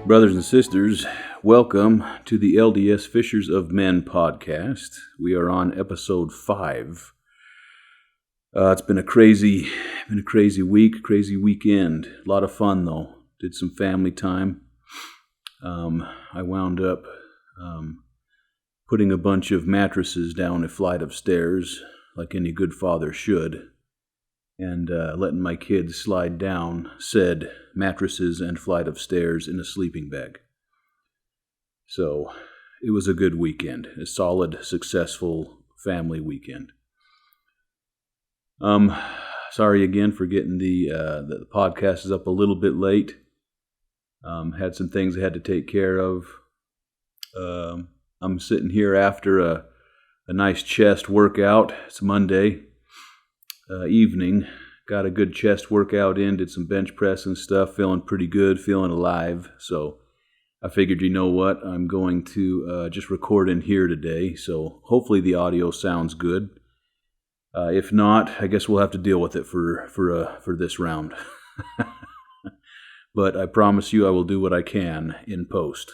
Brothers and sisters, welcome to the LDS Fishers of Men podcast. We are on episode 5. It's been a crazy week, crazy weekend. A lot of fun though. Did some family time. I wound up putting a bunch of mattresses down a flight of stairs, like any good father should, and letting my kids slide down said mattresses and flight of stairs in a sleeping bag. So it was a good weekend, a solid, successful family weekend. Sorry again for getting the podcast is up a little bit late. Had some things I had to take care of. I'm sitting here after a nice chest workout. It's Monday evening. Got a good chest workout in, did some bench press and stuff, feeling pretty good, feeling alive. So I figured, you know what, I'm going to just record in here today. So hopefully the audio sounds good. If not, I guess we'll have to deal with it for this round. But I promise you I will do what I can in post.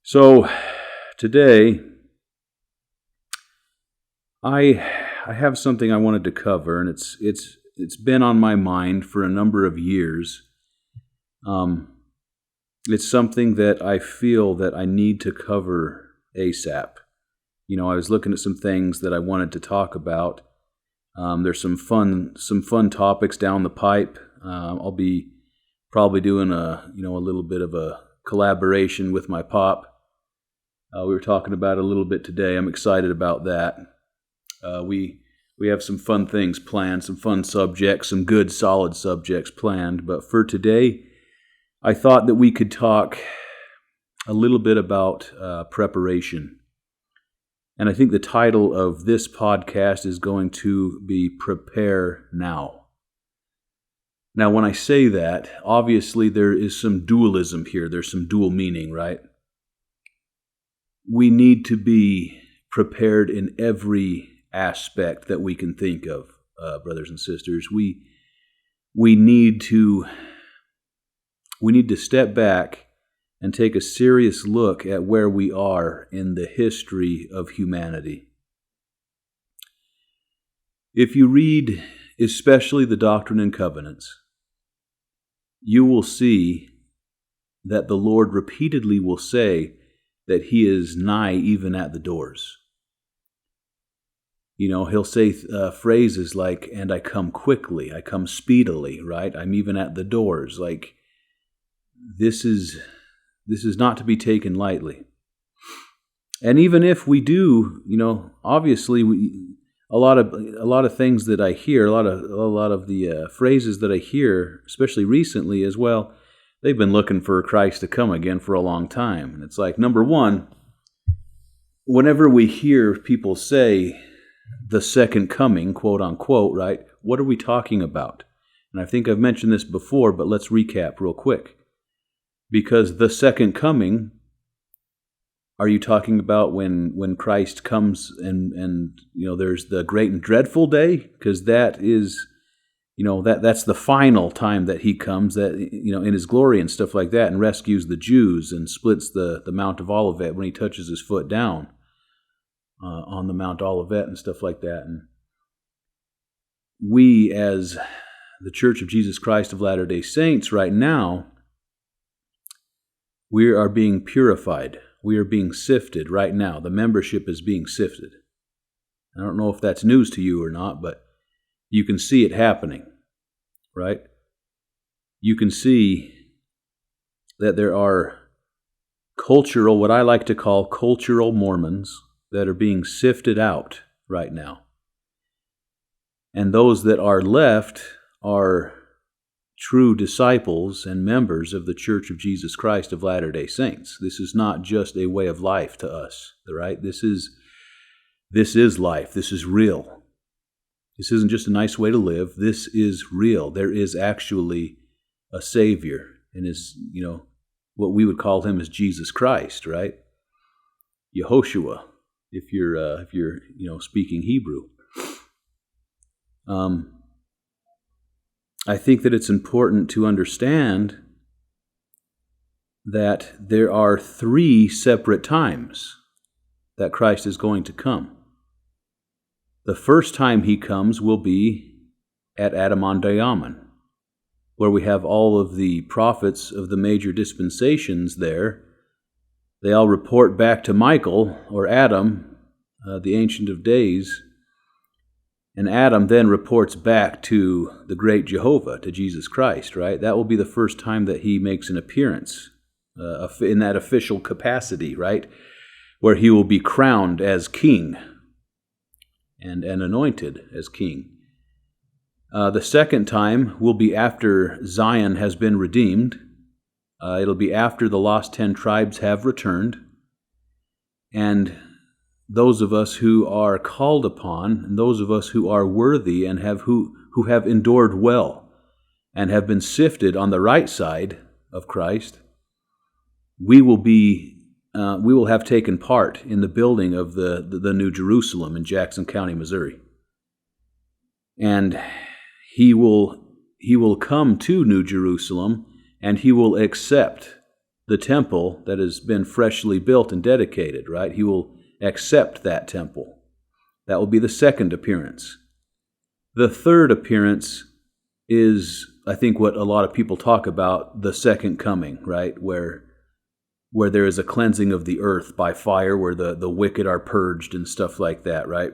So today I have something I wanted to cover, and it's been on my mind for a number of years. It's something that I feel that I need to cover ASAP. You know, I was looking at some things that I wanted to talk about. There's some fun topics down the pipe. I'll be probably doing a little bit of a collaboration with my pop. We were talking about it a little bit today. I'm excited about that. We have some fun things planned, some fun subjects, some good solid subjects planned. But for today, I thought that we could talk a little bit about preparation. And I think the title of this podcast is going to be Prepare Now. Now, when I say that, obviously there is some dualism here. There's some dual meaning, right? We need to be prepared in every aspect that we can think of, brothers and sisters. We need to step back and take a serious look at where we are in the history of humanity. If you read especially the Doctrine and Covenants, you will see that the Lord repeatedly will say that He is nigh even at the doors. You know, He'll say phrases like, and I come quickly, I come speedily, right? I'm even at the doors. Like, this is not to be taken lightly. And even if we do, you know, obviously a lot of things that I hear, a lot of the phrases that I hear, especially recently as well, they've been looking for Christ to come again for a long time. And it's like, number one, whenever we hear people say the second coming, quote unquote, right? What are we talking about? And I think I've mentioned this before, but let's recap real quick. Because the second coming, are you talking about when Christ you know, there's the great and dreadful day? Because that is, you know, that's the final time that He comes, that, you know, in His glory and stuff like that, and rescues the Jews and splits the Mount of Olivet when He touches His foot down on the Mount Olivet and stuff like that. And we, as the Church of Jesus Christ of Latter-day Saints right now, we are being purified. We are being sifted right now. The membership is being sifted. I don't know if that's news to you or not, but you can see it happening, right? You can see that there are what I like to call cultural Mormons that are being sifted out right now. And those that are left are true disciples and members of the Church of Jesus Christ of Latter-day Saints. This is not just a way of life to us, right? This is life. This is real. This isn't just a nice way to live. This is real. There is actually a Savior, and is, you know, what we would call Him is Jesus Christ, right? Yehoshua, if you're you know, speaking Hebrew. I think that it's important to understand that there are 3 separate times that Christ is going to come. The first time he comes will be at Adam-on-Diamond, where we have all of the prophets of the major dispensations there. They all report back to Michael, or Adam, the Ancient of Days, and Adam then reports back to the great Jehovah, to Jesus Christ, right? That will be the first time that he makes an appearance in that official capacity, right? Where he will be crowned as king and anointed as king. The second time will be after Zion has been redeemed. It'll be after the lost 10 tribes have returned. And those of us who are called upon, and those of us who are worthy and who have endured well and have been sifted on the right side of Christ, we will have taken part in the building of the New Jerusalem in Jackson County, Missouri. And he will come to New Jerusalem, and he will accept the temple that has been freshly built and dedicated, right? He will accept that temple. That will be the second appearance. The third appearance is, I think, what a lot of people talk about, the second coming, right? Where there is a cleansing of the earth by fire, where the wicked are purged and stuff like that, right?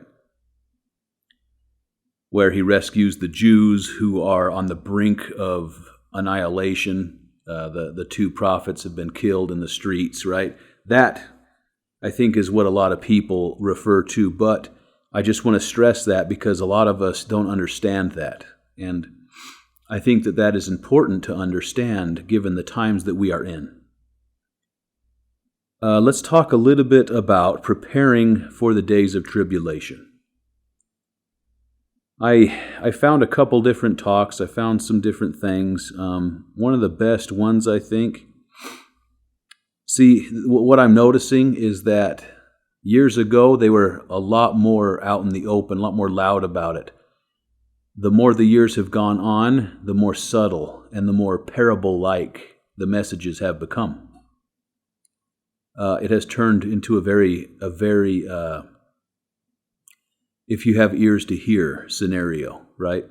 Where he rescues the Jews who are on the brink of annihilation. The 2 prophets have been killed in the streets, right? That, I think, is what a lot of people refer to, but I just want to stress that because a lot of us don't understand that. And I think that is important to understand given the times that we are in. Let's talk a little bit about preparing for the days of tribulation. I found a couple different talks. I found some different things. One of the best ones, I think. See, what I'm noticing is that years ago, they were a lot more out in the open, a lot more loud about it. The more the years have gone on, the more subtle and the more parable-like the messages have become. It has turned into a very if you have ears to hear scenario, right?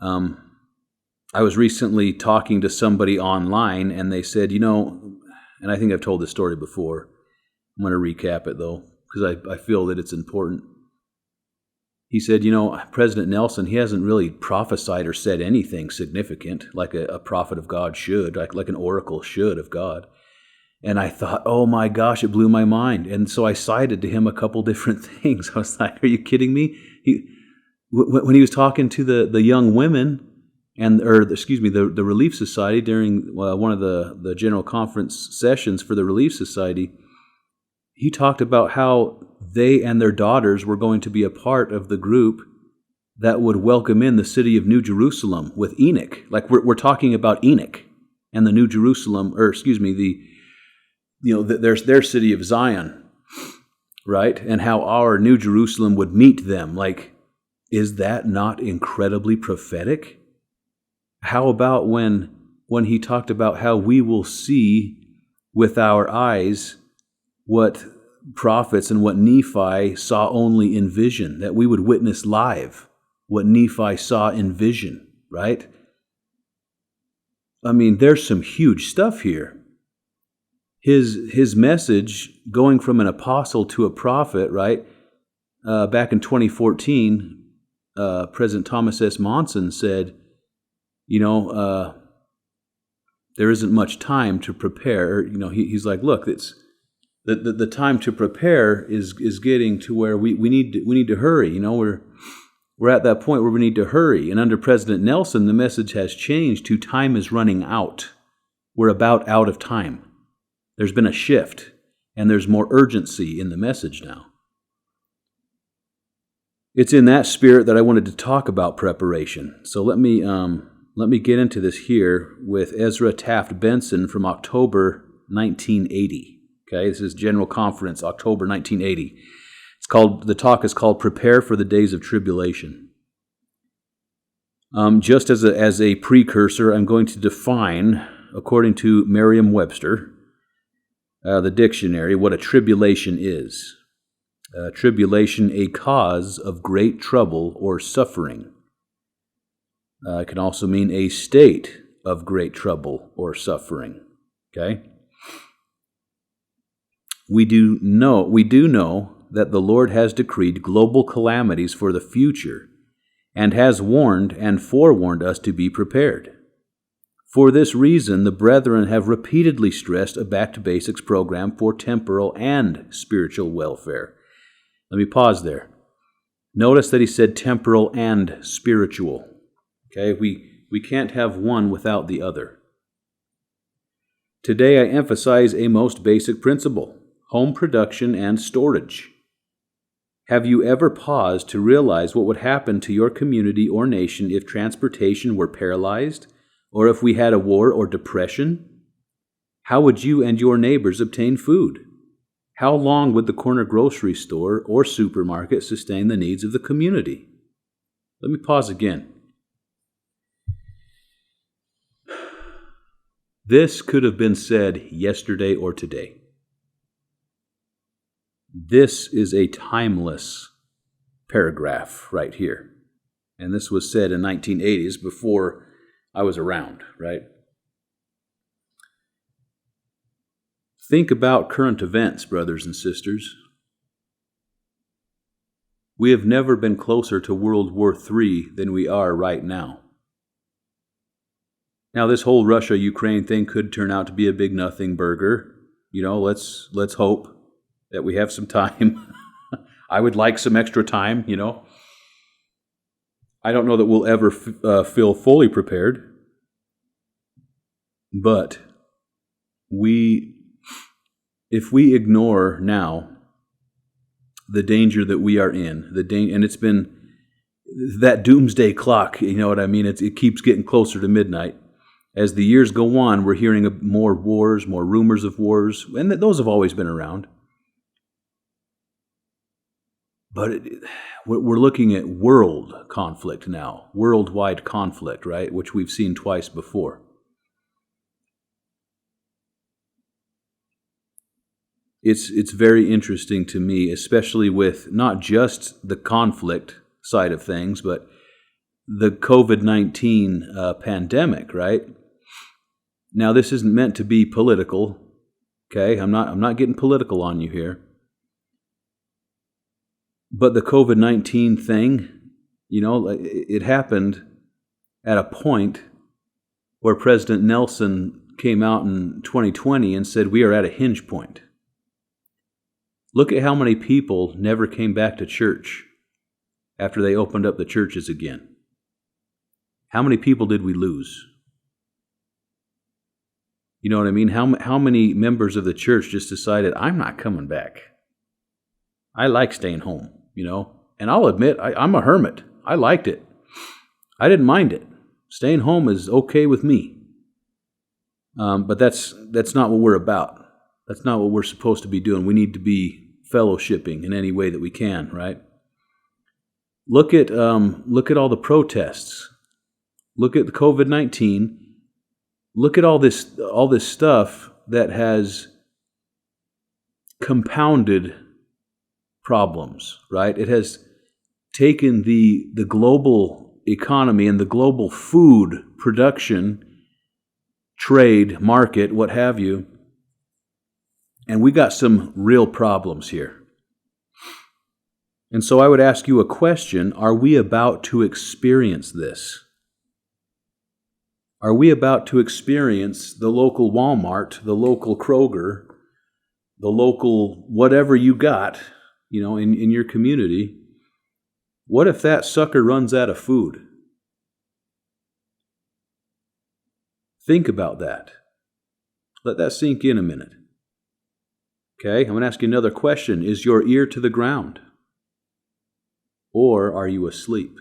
I was recently talking to somebody online, and they said, and I think I've told this story before. I'm going to recap it, though, because I feel that it's important. He said, President Nelson, he hasn't really prophesied or said anything significant like a prophet of God should, like an oracle should of God. And I thought, oh my gosh, it blew my mind. And so I cited to him a couple different things. I was like, are you kidding me? When he was talking to the young women, the Relief Society during one of the General Conference sessions for the Relief Society, he talked about how they and their daughters were going to be a part of the group that would welcome in the city of New Jerusalem with Enoch. Like we're talking about Enoch and the New Jerusalem, their city of Zion, right? And how our New Jerusalem would meet them. Like, is that not incredibly prophetic? How about when he talked about how we will see with our eyes what prophets and what Nephi saw only in vision, that we would witness live what Nephi saw in vision, right? I mean, there's some huge stuff here. His message, going from an apostle to a prophet, right? Back in 2014, President Thomas S. Monson said, there isn't much time to prepare. He's like, look, it's the time to prepare is getting to where we need to hurry. We're at that point where we need to hurry. And under President Nelson, the message has changed to time is running out. We're about out of time. There's been a shift, and there's more urgency in the message now. It's in that spirit that I wanted to talk about preparation. So let me get into this here with Ezra Taft Benson from October 1980. Okay, this is General Conference, October 1980. The talk is called "Prepare for the Days of Tribulation." Just as a precursor, I'm going to define according to Merriam-Webster, the dictionary, what a tribulation is. Tribulation, a cause of great trouble or suffering. It can also mean a state of great trouble or suffering. Okay? We do know that the Lord has decreed global calamities for the future and has warned and forewarned us to be prepared. For this reason, the brethren have repeatedly stressed a Back to Basics program for temporal and spiritual welfare. Let me pause there. Notice that he said temporal and spiritual. Okay, we can't have one without the other. Today I emphasize a most basic principle: home production and storage. Have you ever paused to realize what would happen to your community or nation if transportation were paralyzed, or if we had a war or depression? How would you and your neighbors obtain food? How long would the corner grocery store or supermarket sustain the needs of the community? Let me pause again. This could have been said yesterday or today. This is a timeless paragraph right here. And this was said in 1980s before I was around, right? Think about current events, brothers and sisters. We have never been closer to World War III than we are right now. Now, this whole Russia-Ukraine thing could turn out to be a big nothing burger. You know, let's hope that we have some time. I would like some extra time, you know. I don't know that we'll ever feel fully prepared. But if we ignore now the danger that we are in, and it's been that doomsday clock, you know what I mean? It keeps getting closer to midnight. As the years go on, we're hearing of more wars, more rumors of wars, and those have always been around. But we're looking at world conflict now, worldwide conflict, right? Which we've seen twice before. It's very interesting to me, especially with not just the conflict side of things, but the COVID-19 pandemic, right? Now, this isn't meant to be political, okay? I'm not getting political on you here. But the COVID-19 thing, you know, it happened at a point where President Nelson came out in 2020 and said, we are at a hinge point. Look at how many people never came back to church after they opened up the churches again. How many people did we lose? You know what I mean? How many members of the church just decided, I'm not coming back. I like staying home, you know. And I'll admit, I'm a hermit. I liked it. I didn't mind it. Staying home is okay with me. But that's not what we're about. That's not what we're supposed to be doing. We need to be fellowshipping in any way that we can, right? Look at all the protests. Look at the COVID-19. Look at all this stuff that has compounded problems, right? It has taken the global economy and the global food production, trade, market, what have you, and we got some real problems here. And so I would ask you a question: are we about to experience this? Are we about to experience the local Walmart, the local Kroger, the local whatever you got, you know, in your community? What if that sucker runs out of food? Think about that. Let that sink in a minute. Okay, I'm going to ask you another question. Is your ear to the ground? Or are you asleep?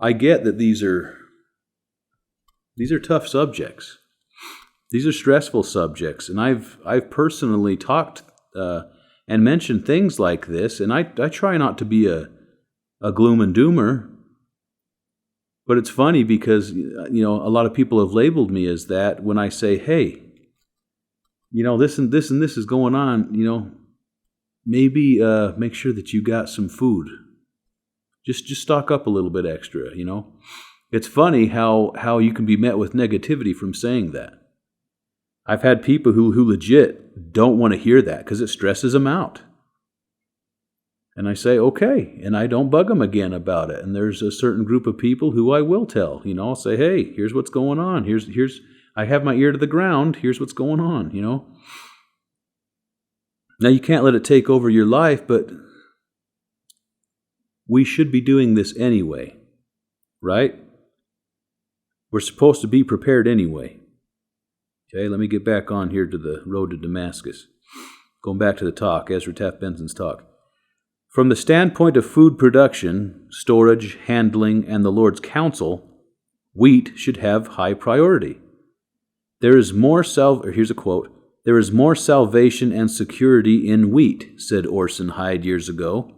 I get that these are tough subjects. These are stressful subjects, and I've personally talked and mentioned things like this, and I try not to be a gloom and doomer, But it's funny because, a lot of people have labeled me as that when I say, hey, this and this and this is going on, maybe make sure that you got some food. Just stock up a little bit extra, It's funny how you can be met with negativity from saying that. I've had people who legit don't want to hear that because it stresses them out. And I say, okay, and I don't bug them again about it. And there's a certain group of people who I will tell, I'll say, hey, here's what's going on. Here's I have my ear to the ground. Here's what's going on, Now, you can't let it take over your life, but we should be doing this anyway, right? We're supposed to be prepared anyway. Okay, let me get back on here to the road to Damascus. Going back to the talk, Ezra Taft Benson's talk. From the standpoint of food production, storage, handling, and the Lord's counsel, wheat should have high priority. Here's a quote. There is more salvation and security in wheat, said Orson Hyde years ago,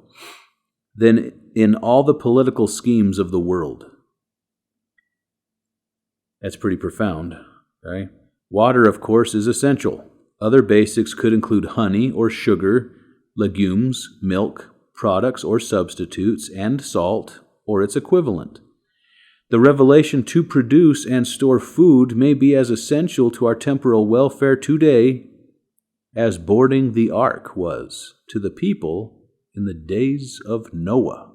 than in all the political schemes of the world. That's pretty profound, right? Water, of course, is essential. Other basics could include honey or sugar, legumes, milk, products or substitutes, and salt or its equivalent. The revelation to produce and store food may be as essential to our temporal welfare today as boarding the ark was to the people in the days of Noah.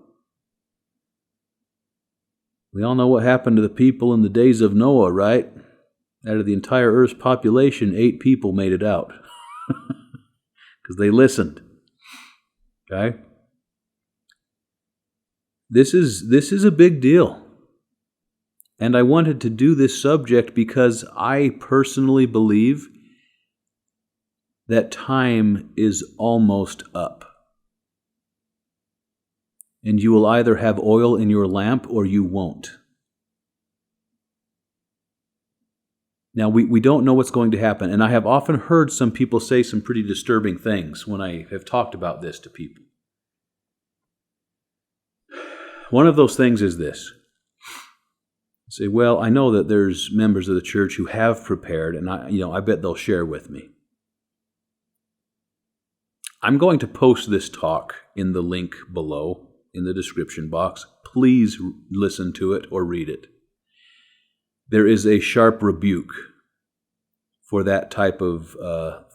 We all know what happened to the people in the days of Noah, right? Out of the entire Earth's population, 8 people made it out because they listened. Okay? This is a big deal. And I wanted to do this subject because I personally believe that time is almost up. And you will either have oil in your lamp or you won't. Now, we don't know what's going to happen, and I have often heard some people say some pretty disturbing things when I have talked about this to people. One of those things is this. Say, well, I know that there's members of the church who have prepared, and I bet they'll share with me. I'm going to post this talk in the link below in the description box. Please listen to it or read it. There is a sharp rebuke for that type of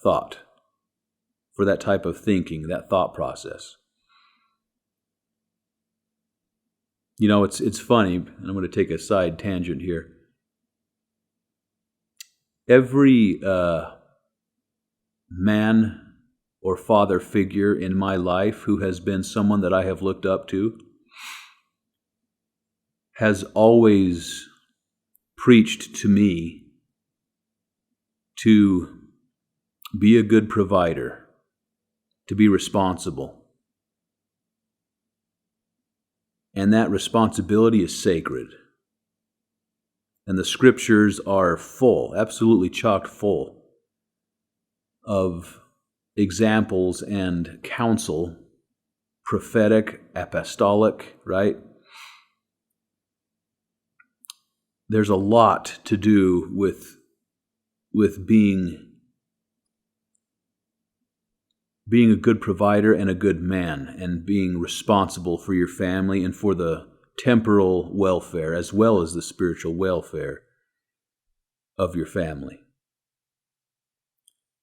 thought, for that type of thinking, that thought process. It's funny, and I'm going to take a side tangent here. Every man or father figure in my life who has been someone that I have looked up to has always preached to me to be a good provider, to be responsible. And that responsibility is sacred. And the scriptures are full, absolutely chock full, of examples and counsel, prophetic, apostolic, right? There's a lot to do with being a good provider and a good man, and being responsible for your family and for the temporal welfare as well as the spiritual welfare of your family.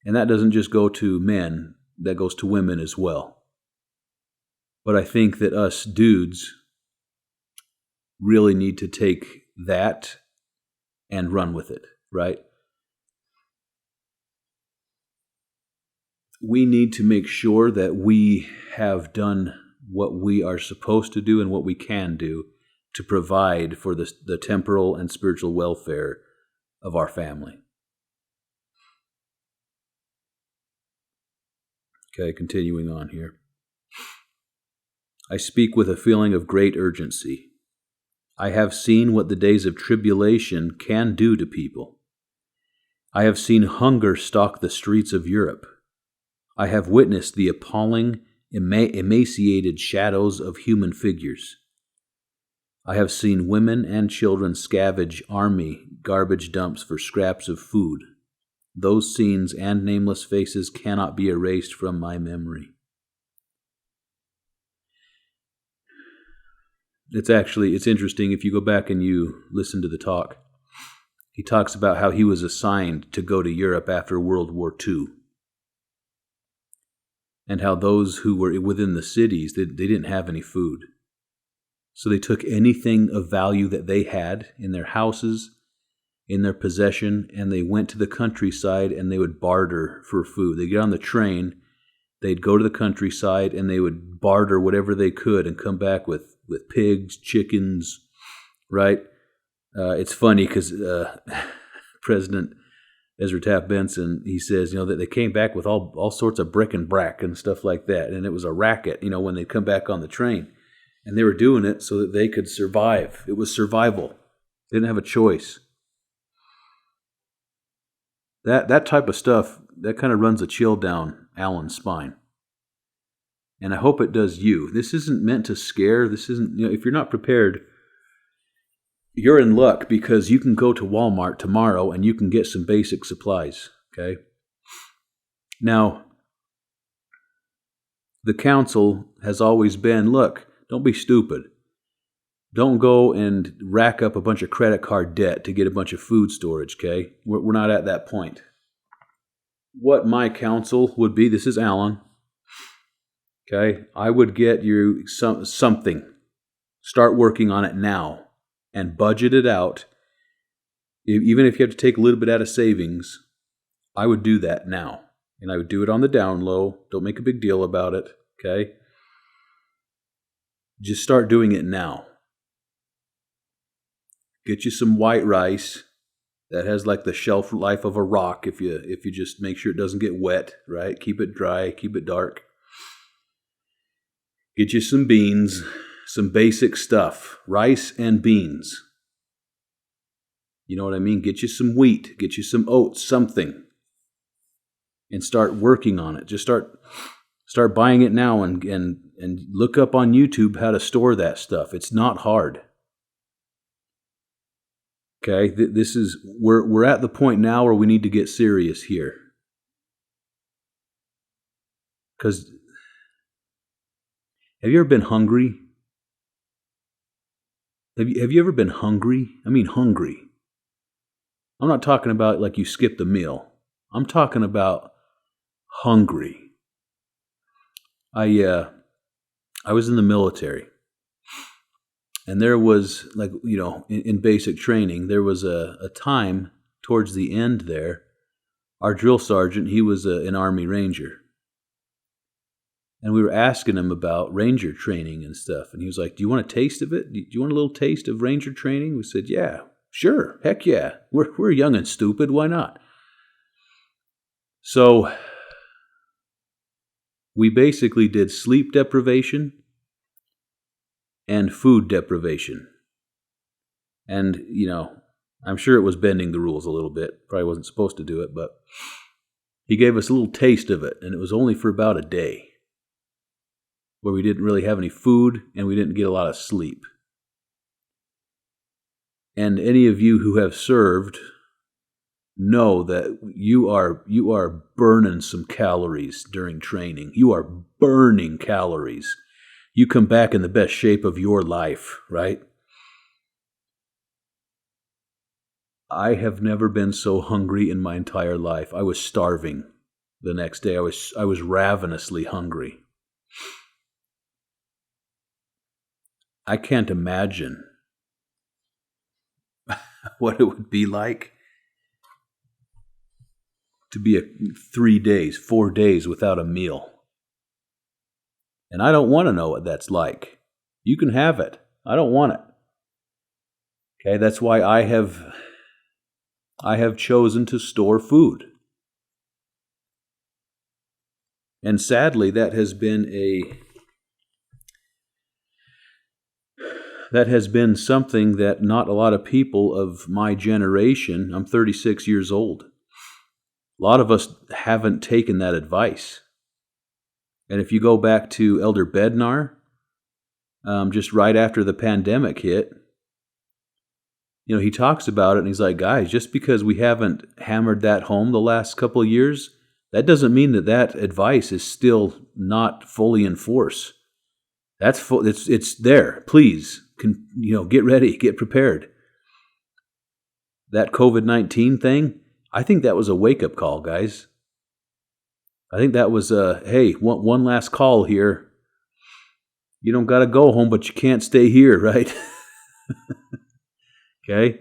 And that doesn't just go to men, that goes to women as well. But I think that us dudes really need to take that and run with it, right? We need to make sure that we have done what we are supposed to do and what we can do to provide for the temporal and spiritual welfare of our family. Okay, continuing on here. I speak with a feeling of great urgency. I have seen what the days of tribulation can do to people. I have seen hunger stalk the streets of Europe. I have witnessed the appalling, emaciated shadows of human figures. I have seen women and children scavenge army garbage dumps for scraps of food. Those scenes and nameless faces cannot be erased from my memory. It's interesting if you go back and you listen to the talk. He talks about how he was assigned to go to Europe after World War II. And how those who were within the cities, they didn't have any food. So they took anything of value that they had in their houses, in their possession, and they went to the countryside and they would barter for food. They'd get on the train, they'd go to the countryside, and they would barter whatever they could and come back with pigs, chickens, right? It's funny because President Ezra Taft Benson, he says, that they came back with all sorts of brick and brack and stuff like that, and it was a racket, when they come back on the train. And they were doing it so that they could survive. It was survival. They didn't have a choice. That type of stuff, that kind of runs a chill down Alan's spine. And I hope it does you. This isn't meant to scare. This isn't, if you're not prepared, you're in luck because you can go to Walmart tomorrow and you can get some basic supplies, okay? Now, the counsel has always been, look, don't be stupid. Don't go and rack up a bunch of credit card debt to get a bunch of food storage, okay? We're not at that point. What my counsel would be, this is Alan, okay? I would get you something. Start working on it now and budget it out. Even if you have to take a little bit out of savings, I would do that now. And I would do it on the down low. Don't make a big deal about it, okay? Just start doing it now. Get you some white rice that has like the shelf life of a rock if you just make sure it doesn't get wet, right? Keep it dry, keep it dark. Get you some beans, some basic stuff, rice and beans. You know what I mean? Get you some wheat, get you some oats, something. And start working on it. Just start buying it now and look up on YouTube how to store that stuff. It's not hard. Okay, we're at the point now where we need to get serious here. Because have you ever been hungry? Have you ever been hungry? I mean hungry. I'm not talking about like you skipped a meal. I'm talking about hungry. I was in the military, and there was in basic training, there was a time towards the end there. Our drill sergeant, he was an Army Ranger, and we were asking him about Ranger training and stuff, and he was like, "Do you want a taste of it? Do you want a little taste of Ranger training?" We said, "Yeah, sure, heck yeah. We're young and stupid. Why not?" So we basically did sleep deprivation and food deprivation. And, I'm sure it was bending the rules a little bit. Probably wasn't supposed to do it, but he gave us a little taste of it, and it was only for about a day where we didn't really have any food and we didn't get a lot of sleep. And any of you who have served know that you are burning some calories during training. You are burning calories. You come back in the best shape of your life, right? I have never been so hungry in my entire life. I was starving the next day. I was ravenously hungry. I can't imagine what it would be like to be 4 days without a meal. And I don't want to know what that's like. You can have it. I don't want it. Okay, that's why I have chosen to store food. And sadly, that has been something that not a lot of people of my generation, I'm 36 years old, a lot of us haven't taken that advice. And if you go back to Elder Bednar, just right after the pandemic hit. He talks about it and he's like, guys, just because we haven't hammered that home the last couple of years, that doesn't mean that advice is still not fully in force. It's there. Please, get ready, get prepared. That COVID-19 thing, I think that was a wake-up call, guys. I think that was hey, one last call here. You don't got to go home, but you can't stay here, right? Okay?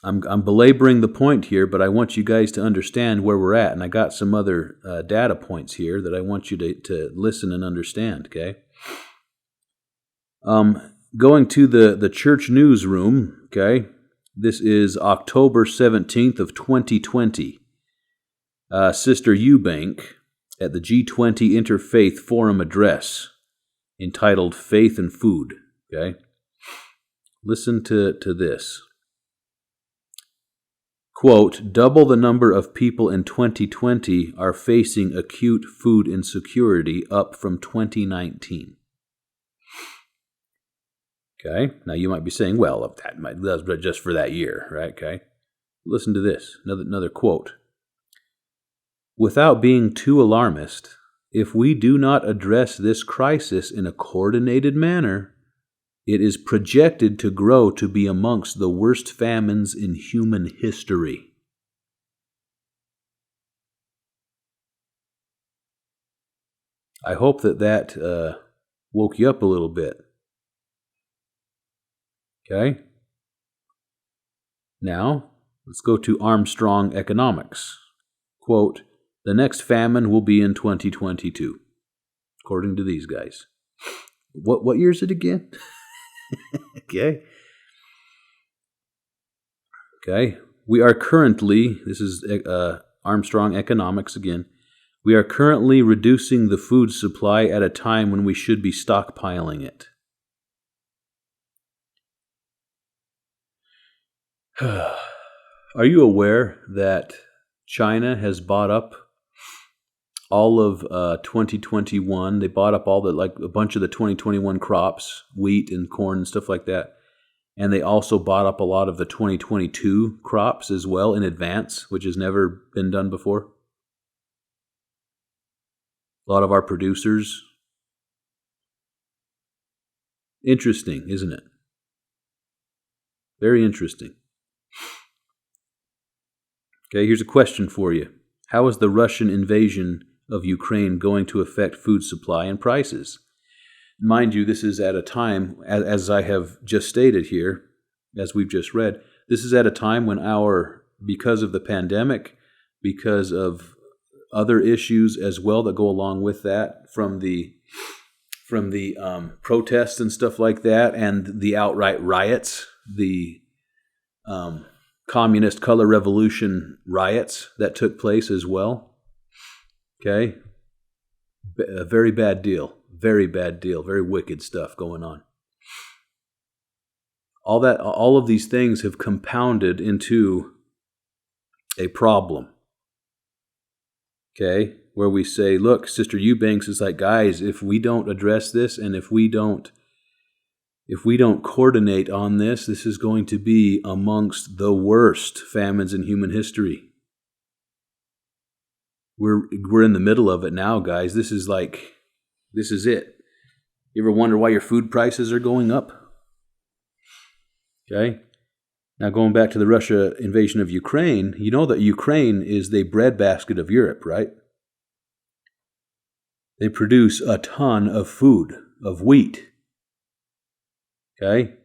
I'm belaboring the point here, but I want you guys to understand where we're at, and I got some other data points here that I want you to listen and understand, okay? Going to the church newsroom, okay? This is October 17th of 2020. Sister Eubank at the G20 Interfaith Forum address entitled Faith and Food, okay? Listen to this. Quote, double the number of people in 2020 are facing acute food insecurity, up from 2019. Okay, now you might be saying, well, that's just for that year, right? Okay, listen to this, another quote. Without being too alarmist, if we do not address this crisis in a coordinated manner, it is projected to grow to be amongst the worst famines in human history. I hope that woke you up a little bit. Okay? Now, let's go to Armstrong Economics. Quote, the next famine will be in 2022, according to these guys. What year is it again? Okay. We are currently, this is Armstrong Economics again, we are currently reducing the food supply at a time when we should be stockpiling it. Are you aware that China has bought up all of 2021? They bought up a bunch of the 2021 crops, wheat and corn and stuff like that. And they also bought up a lot of the 2022 crops as well in advance, which has never been done before. A lot of our producers. Interesting, isn't it? Very interesting. Okay, here's a question for you. How is the Russian invasion of Ukraine going to affect food supply and prices? Mind you, this is at a time, as I have just stated here, as we've just read, this is at a time when because of the pandemic, because of other issues as well that go along with that, from the protests and stuff like that, and the outright riots, the communist color revolution riots that took place as well. Okay? A very bad deal. Very bad deal. Very wicked stuff going on. All of these things have compounded into a problem. Okay? Where we say, look, Sister Eubanks is like, guys, if we don't address this and if we don't coordinate on this, this is going to be amongst the worst famines in human history. We're in the middle of it now, guys. This is it. You ever wonder why your food prices are going up? Okay. Now going back to the Russia invasion of Ukraine, you know that Ukraine is the breadbasket of Europe, right? They produce a ton of food, of wheat. Okay?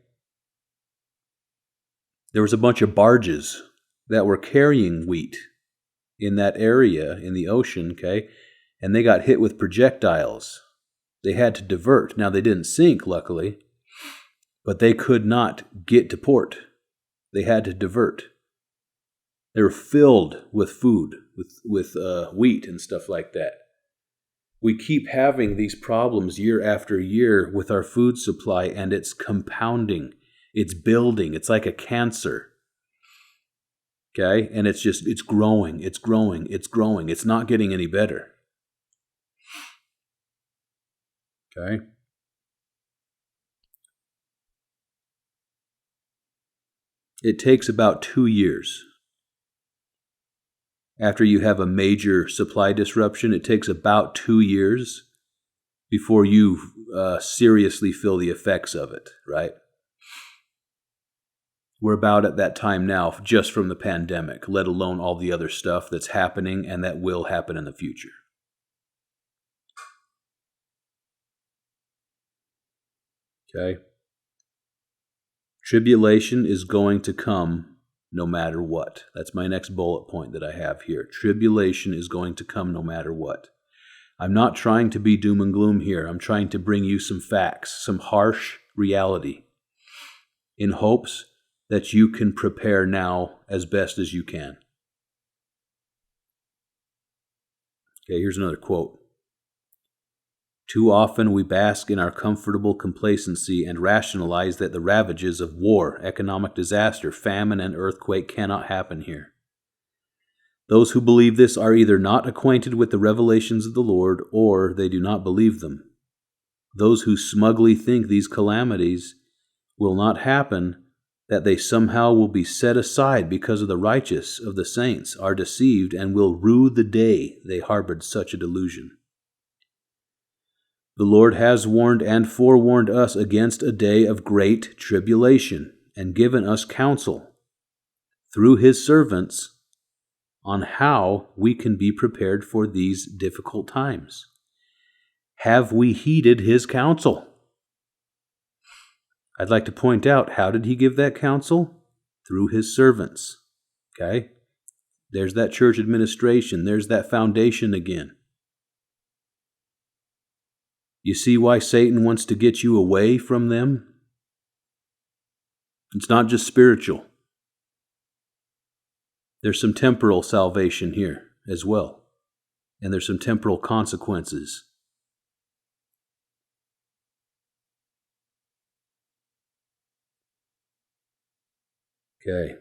There was a bunch of barges that were carrying wheat in that area in the ocean, okay? And they got hit with projectiles. They had to divert. Now, they didn't sink, luckily, but they could not get to port. They had to divert. They were filled with food, with wheat and stuff like that. We keep having these problems year after year with our food supply, and it's compounding. It's building. It's like a cancer. Okay? And it's growing. It's growing. It's growing. It's not getting any better. Okay? it takes about 2 years. After you have a major supply disruption, it takes about 2 years before you seriously feel the effects of it, right? We're about at that time now just from the pandemic, let alone all the other stuff that's happening and that will happen in the future. Okay? Tribulation is going to come no matter what. That's my next bullet point that I have here. Tribulation is going to come no matter what. I'm not trying to be doom and gloom here. I'm trying to bring you some facts, some harsh reality, in hopes that you can prepare now as best as you can. Okay, here's another quote. Too often we bask in our comfortable complacency and rationalize that the ravages of war, economic disaster, famine, and earthquake cannot happen here. Those who believe this are either not acquainted with the revelations of the Lord, or they do not believe them. Those who smugly think these calamities will not happen, that they somehow will be set aside because of the righteous of the saints, are deceived and will rue the day they harbored such a delusion. The Lord has warned and forewarned us against a day of great tribulation, and given us counsel through His servants on how we can be prepared for these difficult times. Have we heeded His counsel? I'd like to point out, how did He give that counsel? Through His servants. Okay? There's that church administration. There's that foundation again. You see why Satan wants to get you away from them? It's not just spiritual. There's some temporal salvation here as well. And there's some temporal consequences. Okay.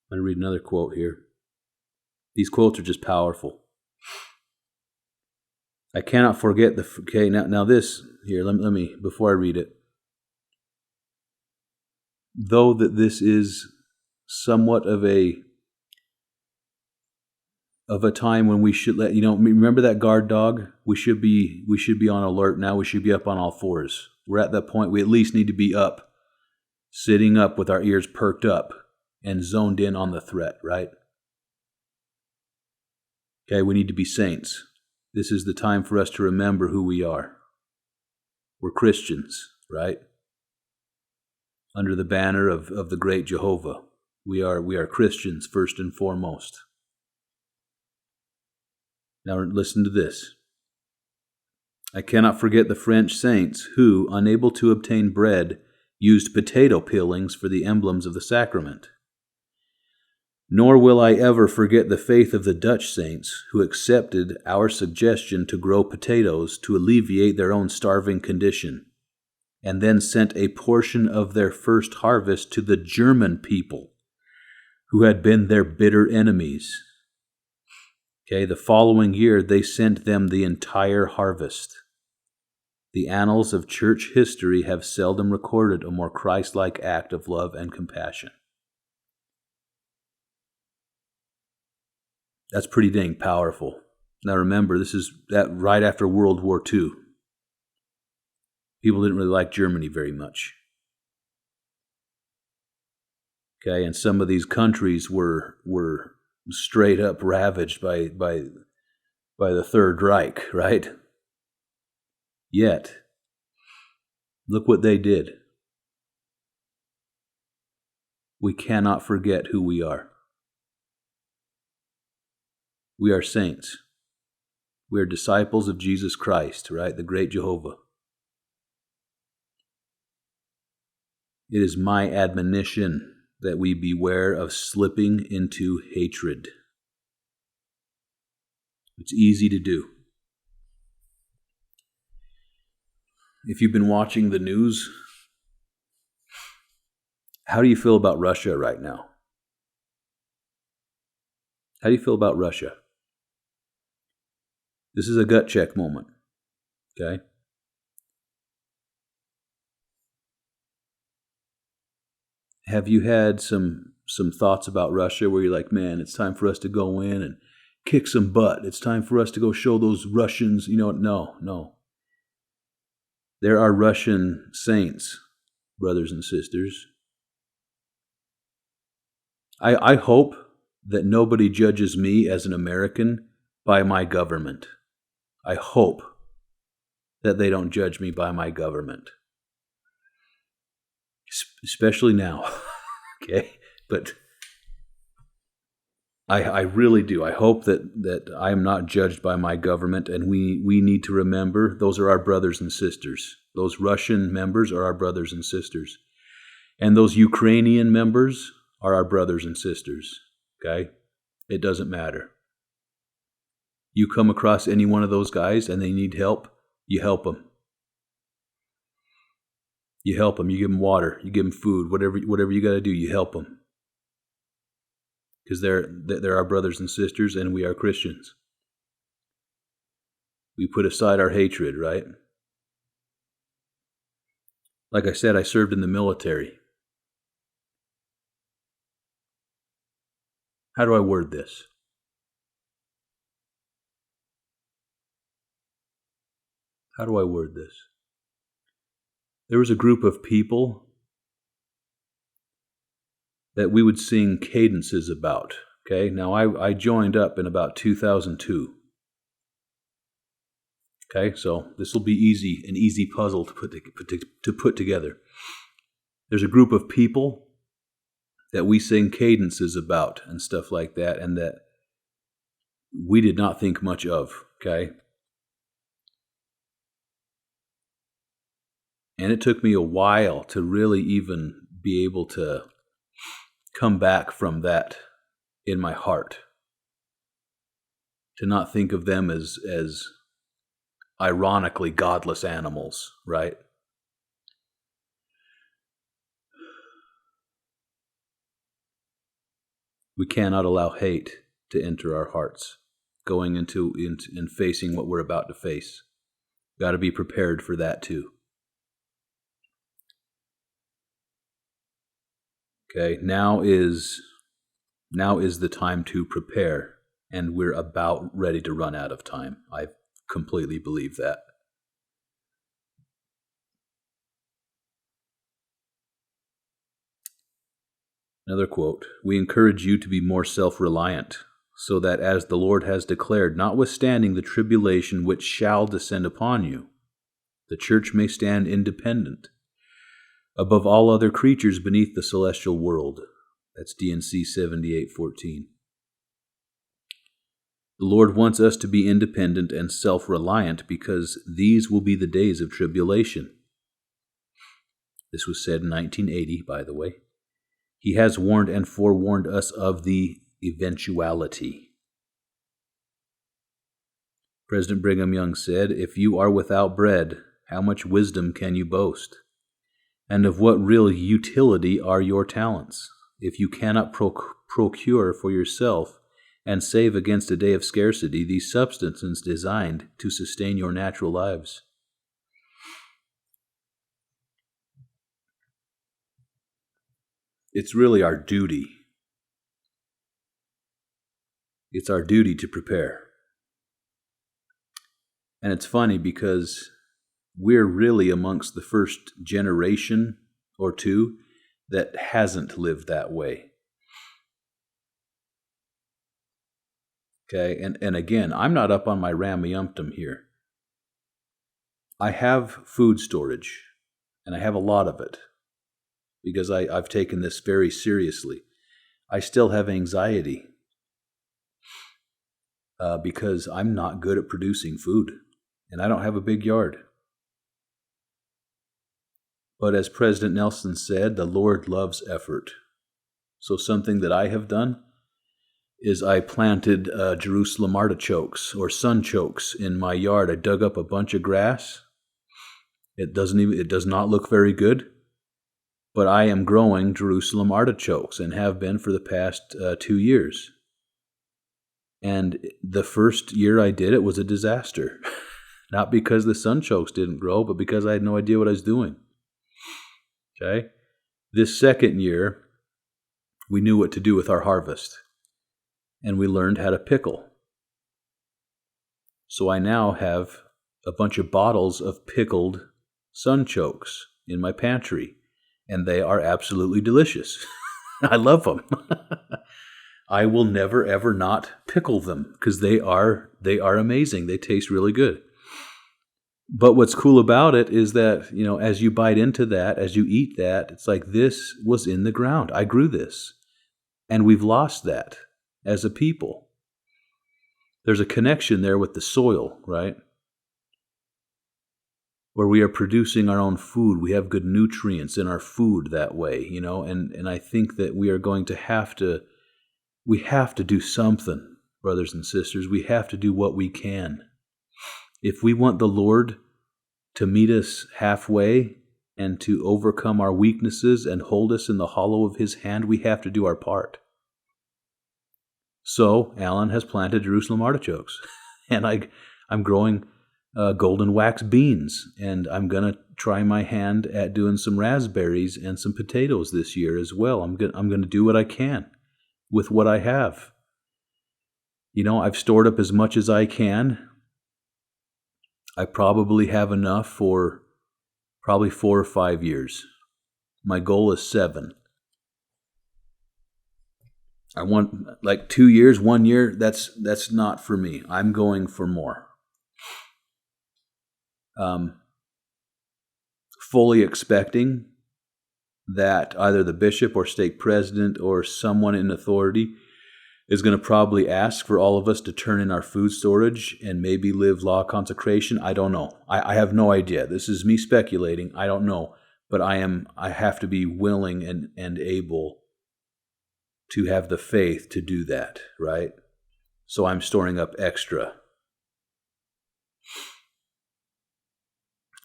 I'm going to read another quote here. These quotes are just powerful. I cannot forget the... Okay, now this... Here, let me... Before I read it. Though that this is somewhat of a time when we should let... remember that guard dog? We should be on alert now. We should be up on all fours. We're at that point. We at least need to be up. Sitting up with our ears perked up and zoned in on the threat, right? Okay, we need to be saints. This is the time for us to remember who we are. We're Christians, right? Under the banner of the great Jehovah. We are Christians first and foremost. Now listen to this. I cannot forget the French saints who, unable to obtain bread, used potato peelings for the emblems of the sacrament. Nor will I ever forget the faith of the Dutch saints who accepted our suggestion to grow potatoes to alleviate their own starving condition, and then sent a portion of their first harvest to the German people who had been their bitter enemies. Okay, the following year they sent them the entire harvest. The annals of church history have seldom recorded a more Christ-like act of love and compassion. That's pretty dang powerful. Now remember, this is that right after World War II. People didn't really like Germany very much. Okay, and some of these countries were straight up ravaged by the Third Reich, right? Yet, look what they did. We cannot forget who we are. We are saints. We are disciples of Jesus Christ, right? The great Jehovah. It is my admonition that we beware of slipping into hatred. It's easy to do. If you've been watching the news, how do you feel about Russia right now? How do you feel about Russia? This is a gut check moment, okay? Have you had some thoughts about Russia where you're like, man, it's time for us to go in and kick some butt. It's time for us to go show those Russians, no. There are Russian saints, brothers and sisters. I hope that nobody judges me as an American by my government. I hope that they don't judge me by my government. Especially now, okay? But I really do. I hope that I am not judged by my government, and we need to remember those are our brothers and sisters. Those Russian members are our brothers and sisters. And those Ukrainian members are our brothers and sisters, okay? It doesn't matter. You come across any one of those guys and they need help, you help them. You help them, you give them water, you give them food, whatever you got to do, you help them. Because they're our brothers and sisters, and we are Christians. We put aside our hatred, right? Like I said, I served in the military. How do I word this? How do I word this? There was a group of people that we would sing cadences about. Okay, now I joined up in about 2002. Okay, so this will be an easy puzzle to put together. There's a group of people that we sing cadences about and stuff like that, and that we did not think much of. Okay. And it took me a while to really even be able to come back from that in my heart. To not think of them as ironically godless animals, right? We cannot allow hate to enter our hearts, going into and facing what we're about to face. Got to be prepared for that too. Okay, now is the time to prepare, and we're about ready to run out of time. I completely believe that. Another quote, "We encourage you to be more self-reliant, so that as the Lord has declared, notwithstanding the tribulation which shall descend upon you, the church may stand independent above all other creatures beneath the celestial world." That's D&C 78:14. The Lord wants us to be independent and self-reliant because these will be the days of tribulation. This was said in 1980, by the way. He has warned and forewarned us of the eventuality. President Brigham Young said, "If you are without bread, how much wisdom can you boast? And of what real utility are your talents, if you cannot procure for yourself and save against a day of scarcity these substances designed to sustain your natural lives?" It's really our duty. It's our duty to prepare. And it's funny because we're really amongst the first generation or two that hasn't lived that way. Okay, and again, I'm not up on my ramyumptum here. I have food storage, and I have a lot of it, because I've taken this very seriously. I still have anxiety because I'm not good at producing food, and I don't have a big yard. But as President Nelson said, the Lord loves effort. So something that I have done is I planted Jerusalem artichokes or sunchokes in my yard. I dug up a bunch of grass. It does not look very good, but I am growing Jerusalem artichokes and have been for the past 2 years. And the first year I did it was a disaster. Not because the sunchokes didn't grow, but because I had no idea what I was doing. Okay? This second year, we knew what to do with our harvest, and we learned how to pickle. So I now have a bunch of bottles of pickled sunchokes in my pantry, and they are absolutely delicious. I love them. I will never ever not pickle them because they are amazing. They taste really good. But what's cool about it is that, as you bite into that, as you eat that, it's like this was in the ground. I grew this. And we've lost that as a people. There's a connection there with the soil, right? Where we are producing our own food. We have good nutrients in our food that way, and I think that we are going to have to do something, brothers and sisters. We have to do what we can. If we want the Lord to meet us halfway and to overcome our weaknesses and hold us in the hollow of His hand, we have to do our part. So Alan has planted Jerusalem artichokes, and I'm growing golden wax beans, and I'm going to try my hand at doing some raspberries and some potatoes this year as well. I'm going to do what I can with what I have. I've stored up as much as I can. I probably have enough for probably 4 or 5 years. My goal is 7. I want 2 years, 1 year. That's not for me. I'm going for more. Fully expecting that either the bishop or stake president or someone in authority is going to probably ask for all of us to turn in our food storage and maybe live law consecration. I don't know. I have no idea. This is me speculating. I don't know. But I have to be willing and able to have the faith to do that, right? So I'm storing up extra.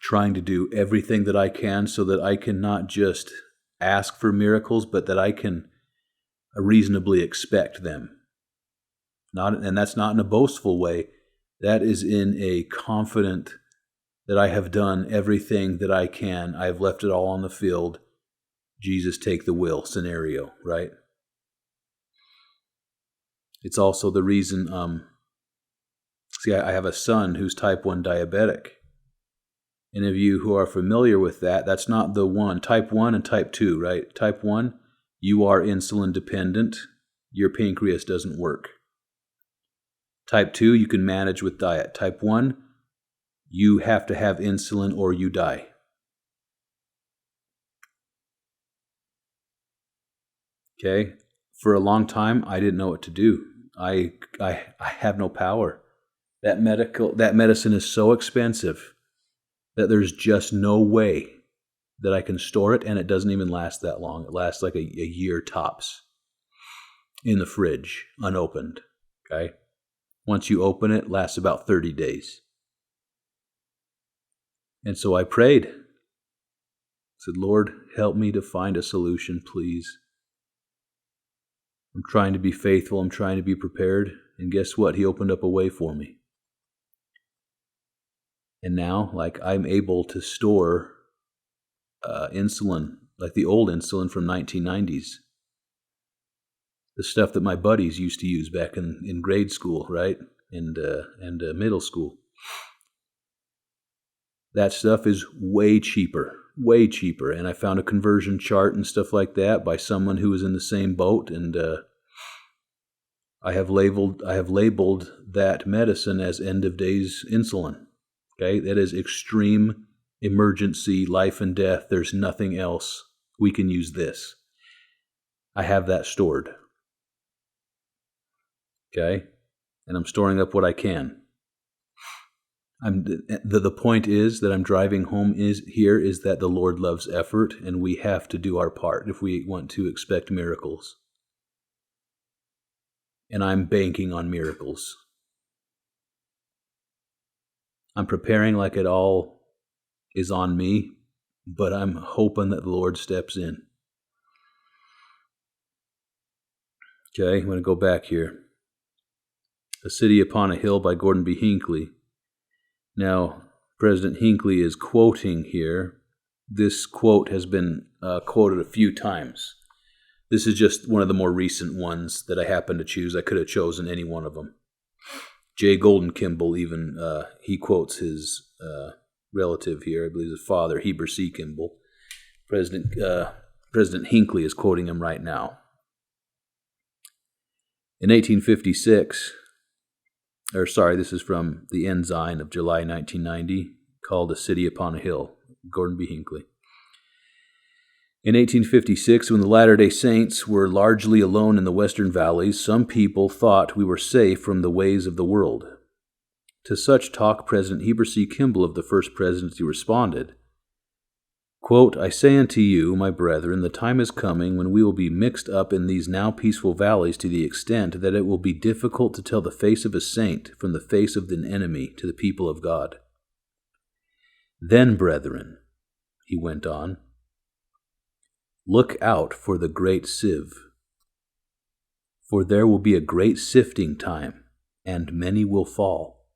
Trying to do everything that I can so that I can not just ask for miracles, but that I can reasonably expect them. And that's not in a boastful way. That is in a confident that I have done everything that I can. I have left it all on the field. Jesus, take the will scenario, right? It's also the reason, I have a son who's type 1 diabetic. Any of you who are familiar with that, that's not the one. Type 1 and type 2, right? Type 1, you are insulin dependent. Your pancreas doesn't work. Type 2, you can manage with diet. Type 1, you have to have insulin or you die. Okay? For a long time, I didn't know what to do. I have no power. That medicine is so expensive that there's just no way that I can store it, and it doesn't even last that long. It lasts like a year tops in the fridge, unopened. Okay? Once you open it, it lasts about 30 days. And so I prayed. I said, Lord, help me to find a solution, please. I'm trying to be faithful. I'm trying to be prepared. And guess what? He opened up a way for me. And now, I'm able to store insulin, like the old insulin from 1990s. The stuff that my buddies used to use back in grade school, right? And middle school. That stuff is way cheaper. And I found a conversion chart and stuff like that by someone who was in the same boat, and I have labeled that medicine as end of days insulin. Okay, that is extreme emergency, life and death. There's nothing else. We can use this. I have that stored. Okay, and I'm storing up what I can. The point is that I'm driving home is that the Lord loves effort, and we have to do our part if we want to expect miracles. And I'm banking on miracles. I'm preparing like it all is on me, but I'm hoping that the Lord steps in. Okay, I'm going to go back here. A City Upon a Hill by Gordon B. Hinckley. Now, President Hinckley is quoting here This quote has been quoted a few times. This is just one of the more recent ones that I happened to choose. I could have chosen any one of them. J. Golden Kimball even, he quotes his relative here, I believe his father, Heber C. Kimball. President Hinckley is quoting him right now. In 1856, this is from the Ensign of July 1990, called A City Upon a Hill, Gordon B. Hinckley. In 1856, when the Latter-day Saints were largely alone in the western valleys, some people thought we were safe from the ways of the world. To such talk, President Heber C. Kimball of the First Presidency responded, quote, I say unto you, my brethren, the time is coming when we will be mixed up in these now peaceful valleys to the extent that it will be difficult to tell the face of a saint from the face of an enemy to the people of God. Then, brethren, he went on, look out for the great sieve, for there will be a great sifting time, and many will fall.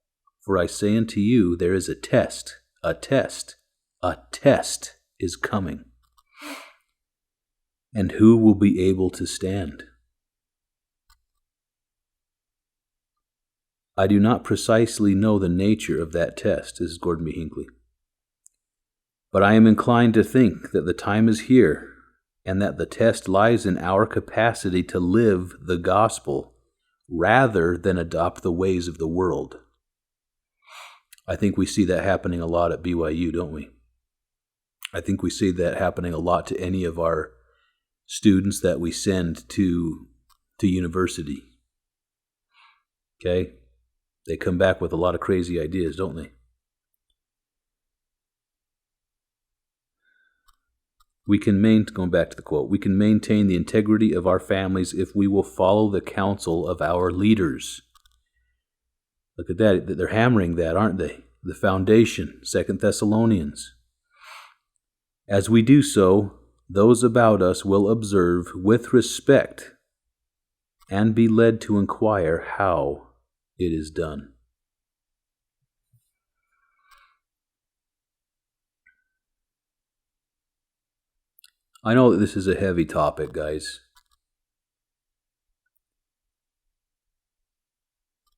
For I say unto you, there is a test is coming. And who will be able to stand? I do not precisely know the nature of that test, this is Gordon B. Hinckley, but I am inclined to think that the time is here, and that the test lies in our capacity to live the gospel rather than adopt the ways of the world. I think we see that happening a lot at BYU, don't we? I think we see that happening a lot to any of our students that we send to university. Okay? They come back with a lot of crazy ideas, don't they? Going back to the quote, we can maintain the integrity of our families if we will follow the counsel of our leaders. Look at that. They're hammering that, aren't they? The foundation, 2 Thessalonians. As we do so, those about us will observe with respect and be led to inquire how it is done. I know that this is a heavy topic, guys.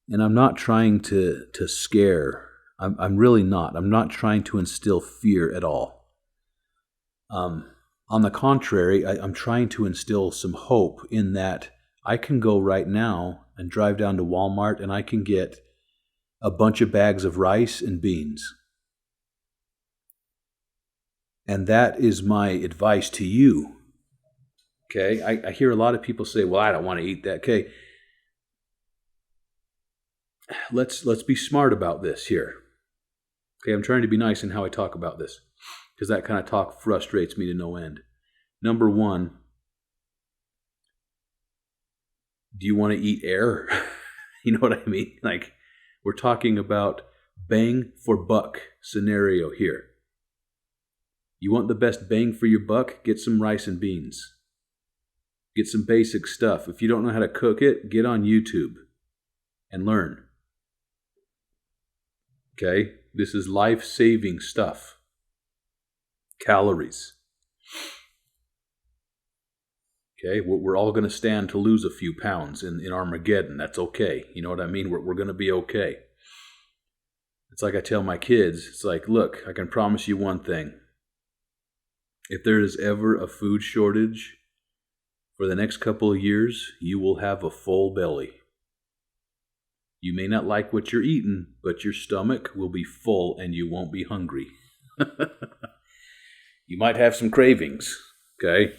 And I'm not trying to scare. I'm really not. I'm not trying to instill fear at all. On the contrary, I'm trying to instill some hope in that I can go right now and drive down to Walmart and I can get a bunch of bags of rice and beans. And that is my advice to you. Okay, I hear a lot of people say, well, I don't want to eat that. Okay, let's be smart about this here. Okay, I'm trying to be nice in how I talk about this, because that kind of talk frustrates me to no end. Number one, do you want to eat air? You know what I mean? Like, we're talking about bang for buck scenario here. You want the best bang for your buck? Get some rice and beans. Get some basic stuff. If you don't know how to cook it, get on YouTube and learn. Okay? This is life-saving stuff. Calories. Okay? We're all going to stand to lose a few pounds in Armageddon. That's okay. You know what I mean? We're going to be okay. It's like I tell my kids, it's like, look, I can promise you one thing. If there is ever a food shortage for the next couple of years, you will have a full belly. You may not like what you're eating, but your stomach will be full and you won't be hungry. You might have some cravings, okay?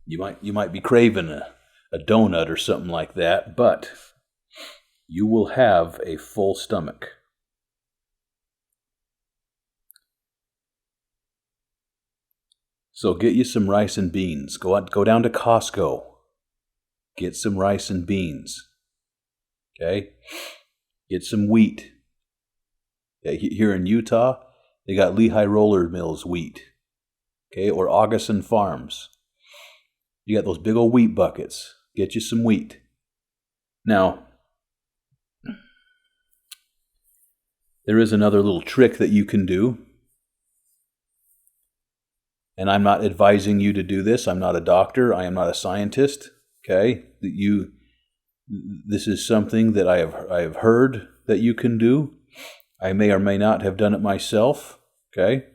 You might be craving a donut or something like that, but you will have a full stomach. So get you some rice and beans. Go down to Costco. Get some rice and beans. Okay? Get some wheat. Here in Utah, they got Lehigh Roller Mills wheat. Okay? Or Augustin Farms. You got those big old wheat buckets. Get you some wheat. Now, there is another little trick that you can do. And I'm not advising you to do this. I'm not a doctor. I am not a scientist. Okay? This is something that I have heard that you can do. I may or may not have done it myself. Okay?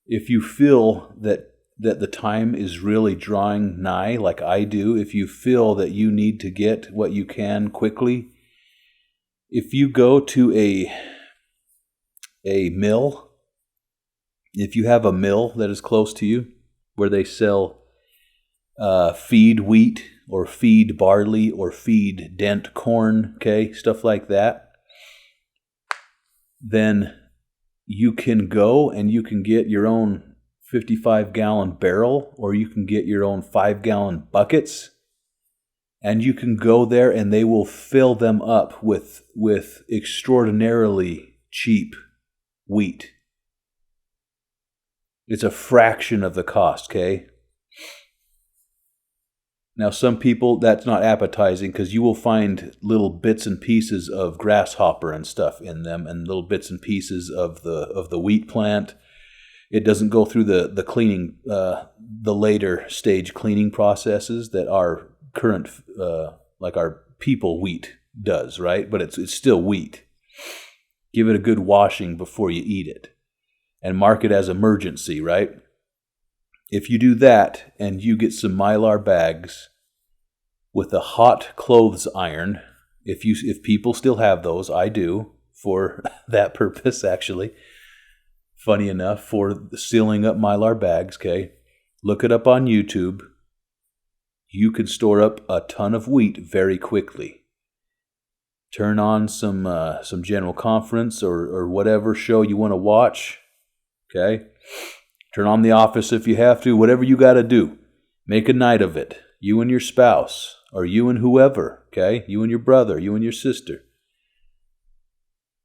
If you feel that the time is really drawing nigh, like I do, if you feel that you need to get what you can quickly, if you go to a mill, if you have a mill that is close to you where they sell feed wheat or feed barley or feed dent corn, okay, stuff like that, then you can go and you can get your own 55-gallon barrel, or you can get your own 5-gallon buckets, and you can go there and they will fill them up with extraordinarily cheap wheat. It's a fraction of the cost, okay? Now, some people, that's not appetizing because you will find little bits and pieces of grasshopper and stuff in them, and little bits and pieces of the wheat plant. It doesn't go through the cleaning, the later stage cleaning processes that our current, like our people wheat does, right? But it's still wheat. Give it a good washing before you eat it, and mark it as emergency, right? If you do that and you get some Mylar bags with a hot clothes iron, if people still have those, I do, for that purpose actually. Funny enough, for sealing up Mylar bags, okay? Look it up on YouTube. You can store up a ton of wheat very quickly. Turn on some General Conference or whatever show you want to watch, okay? Turn on The Office if you have to, whatever you got to do. Make a night of it. You and your spouse, or you and whoever, okay? You and your brother, you and your sister.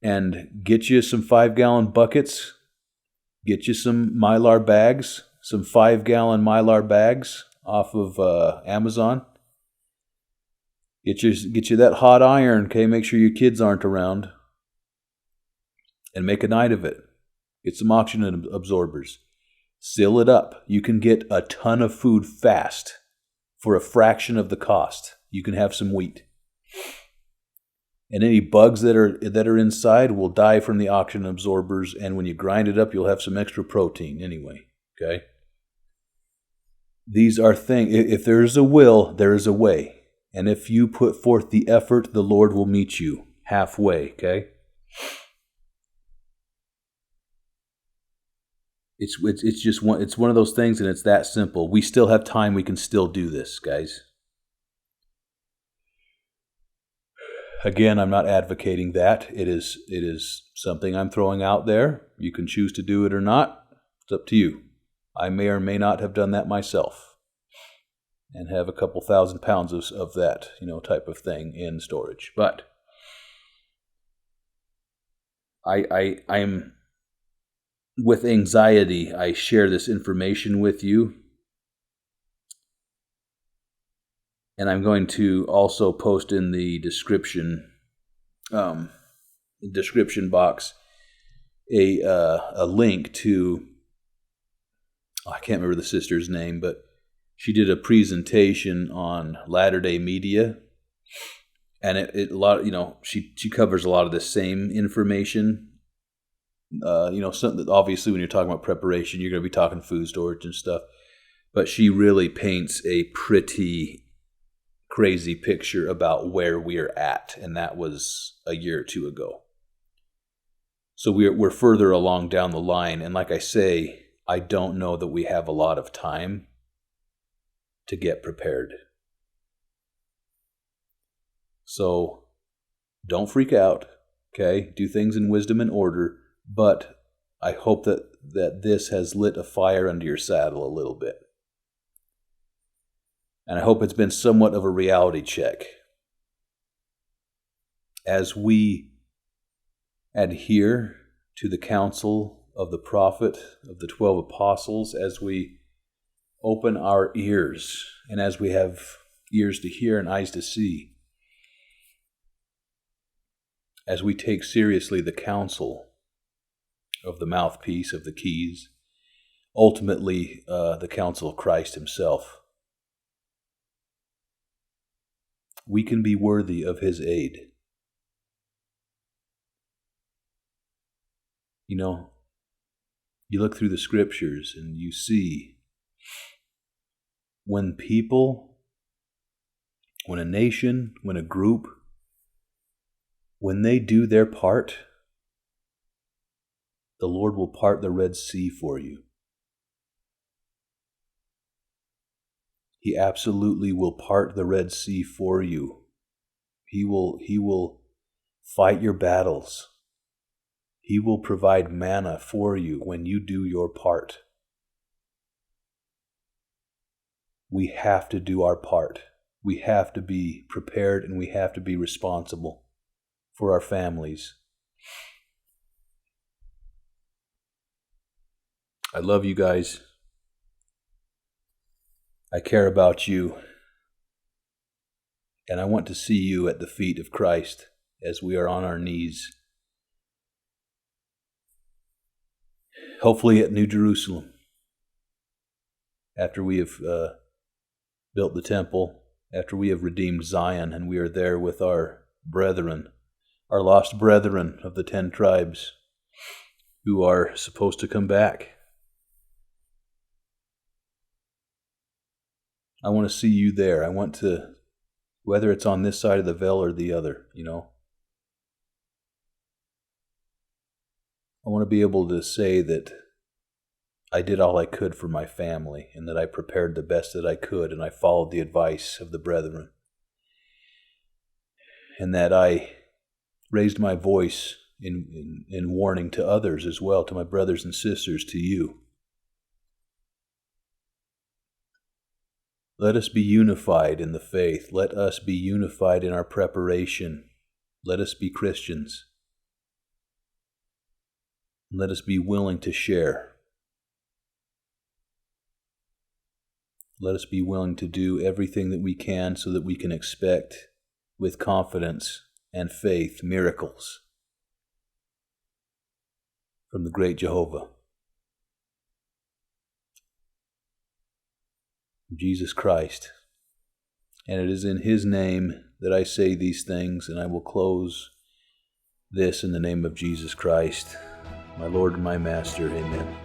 And get you some 5-gallon buckets. Get you some Mylar bags, some 5-gallon Mylar bags off of Amazon. Get you that hot iron, okay? Make sure your kids aren't around. And make a night of it. Get some oxygen absorbers. Seal it up. You can get a ton of food fast for a fraction of the cost. You can have some wheat. And any bugs that are inside will die from the oxygen absorbers, and when you grind it up, you'll have some extra protein anyway, okay? These are things, if there is a will, there is a way. And if you put forth the effort, the Lord will meet you halfway, okay? It's one of those things, and it's that simple. We still have time. We can still do this, guys. Again, I'm not advocating that. It is something I'm throwing out there. You can choose to do it or not. It's up to you. I may or may not have done that myself and have a couple thousand pounds of that, type of thing in storage. But I'm with anxiety. I share this information with you. And I'm going to also post in the description box a link to, I can't remember the sister's name, but she did a presentation on Latter-day Media, and she covers a lot of the same information. Something that obviously when you're talking about preparation, you're going to be talking food storage and stuff, but she really paints a pretty crazy picture about where we're at, and that was a year or two ago. So we're further along down the line, and like I say, I don't know that we have a lot of time to get prepared. So don't freak out, okay? Do things in wisdom and order, but I hope that this has lit a fire under your saddle a little bit. And I hope it's been somewhat of a reality check. As we adhere to the counsel of the prophet, of the 12 apostles, as we open our ears, and as we have ears to hear and eyes to see, as we take seriously the counsel of the mouthpiece, of the keys, ultimately the counsel of Christ himself. We can be worthy of his aid. You know, you look through the scriptures and you see when people, when a nation, when a group, when they do their part, the Lord will part the Red Sea for you. He absolutely will part the Red Sea for you. He will fight your battles. He will provide manna for you when you do your part. We have to do our part. We have to be prepared and we have to be responsible for our families. I love you guys. I care about you. And I want to see you at the feet of Christ as we are on our knees. Hopefully at New Jerusalem, after we have built the temple, after we have redeemed Zion, and we are there with our brethren, our lost brethren of the 10 tribes who are supposed to come back. I want to see you there. I want to, whether it's on this side of the veil or the other, you know. I want to be able to say that I did all I could for my family and that I prepared the best that I could and I followed the advice of the brethren. And that I raised my voice in warning to others as well, to my brothers and sisters, to you. Let us be unified in the faith. Let us be unified in our preparation. Let us be Christians. Let us be willing to share. Let us be willing to do everything that we can so that we can expect with confidence and faith miracles from the great Jehovah. Jesus Christ. And it is in his name that I say these things, and I will close this in the name of Jesus Christ, my Lord and my Master. Amen.